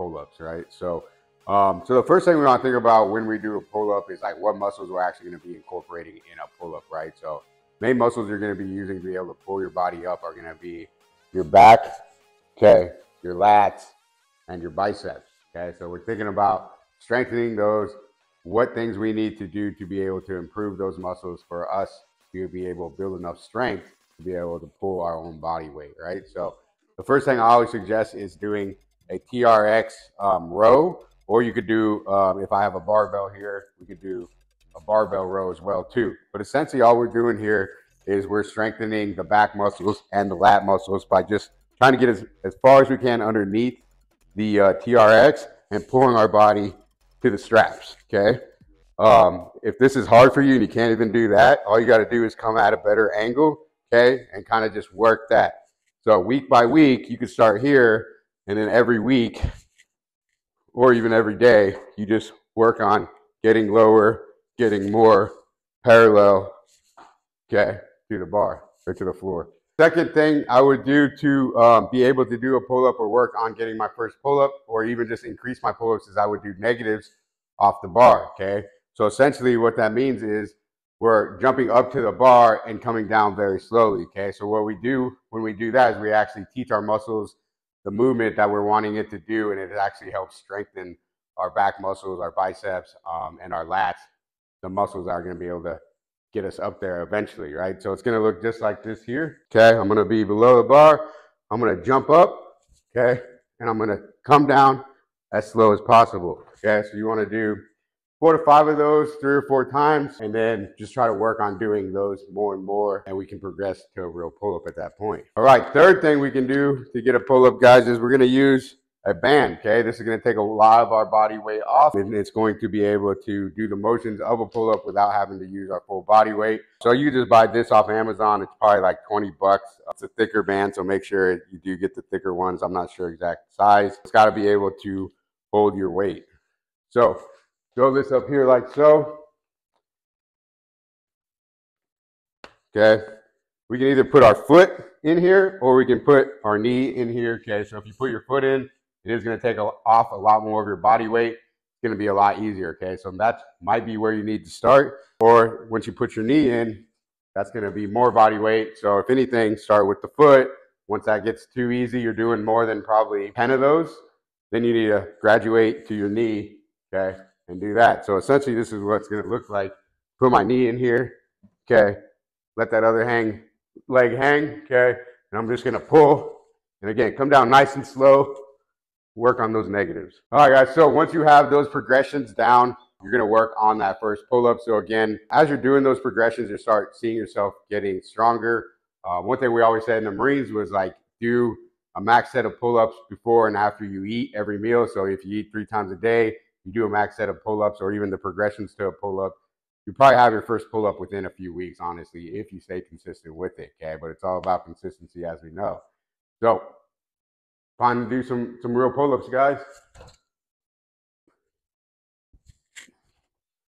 pull-ups, right? So the first thing we want to think about when we do a pull-up is like what muscles we're actually going to be incorporating in a pull-up, right? So main muscles you're going to be using to be able to pull your body up are going to be your back, okay, your lats, and your biceps, okay? So we're thinking about strengthening those, what things we need to do to be able to improve those muscles for us to be able to build enough strength to be able to pull our own body weight, right? So the first thing I always suggest is doing a TRX row, or you could do, if I have a barbell here, we could do a barbell row as well too. But essentially all we're doing here is we're strengthening the back muscles and the lat muscles by just trying to get as far as we can underneath the TRX and pulling our body to the straps, okay? If this is hard for you and you can't even do that, all you got to do is come at a better angle, okay, and kind of just work that. So week by week, you can start here, and then every week or even every day, you just work on getting lower, getting more parallel, okay, to the bar or to the floor. Second thing I would do to be able to do a pull-up or work on getting my first pull-up or even just increase my pull-ups is I would do negatives off the bar, okay? So essentially what that means is we're jumping up to the bar and coming down very slowly, okay? So what we do when we do that is we actually teach our muscles the movement that we're wanting it to do, and it actually helps strengthen our back muscles, our biceps, and our lats, the muscles that are gonna be able to get us up there eventually, right? So it's gonna look just like this here, okay? I'm gonna be below the bar, I'm gonna jump up, okay? And I'm gonna come down as slow as possible, okay? So you wanna do 4 to 5 of those 3 or 4 times, and then just try to work on doing those more and more, and we can progress to a real pull-up at that point. All right, third thing we can do to get a pull-up, guys, is we're gonna use a band, okay? This is gonna take a lot of our body weight off, and it's going to be able to do the motions of a pull-up without having to use our full body weight. So you just buy this off Amazon. It's probably like 20 bucks. It's a thicker band, so make sure you do get the thicker ones. I'm not sure exact size. It's gotta be able to hold your weight. So throw this up here like so. Okay. We can either put our foot in here or we can put our knee in here. Okay. So if you put your foot in, it is going to take off a lot more of your body weight. It's going to be a lot easier. Okay. So that might be where you need to start. Or once you put your knee in, that's going to be more body weight. So if anything, start with the foot. Once that gets too easy, you're doing more than probably 10 of those, then you need to graduate to your knee. Okay. And do that. So essentially this is what it's going to look like. Put my knee in here, okay, let that other leg hang, okay, and I'm just going to pull, and again, come down nice and slow, work on those negatives. All right, guys, so once you have those progressions down, you're going to work on that first pull-up. So again, as you're doing those progressions, you start seeing yourself getting stronger. One thing we always said in the Marines was like, do a max set of pull-ups before and after you eat every meal. So if you eat 3 times a day, you do a max set of pull-ups or even the progressions to a pull-up, you probably have your first pull-up within a few weeks, honestly, if you stay consistent with it, okay? But it's all about consistency, as we know. So, time to do some real pull-ups, guys.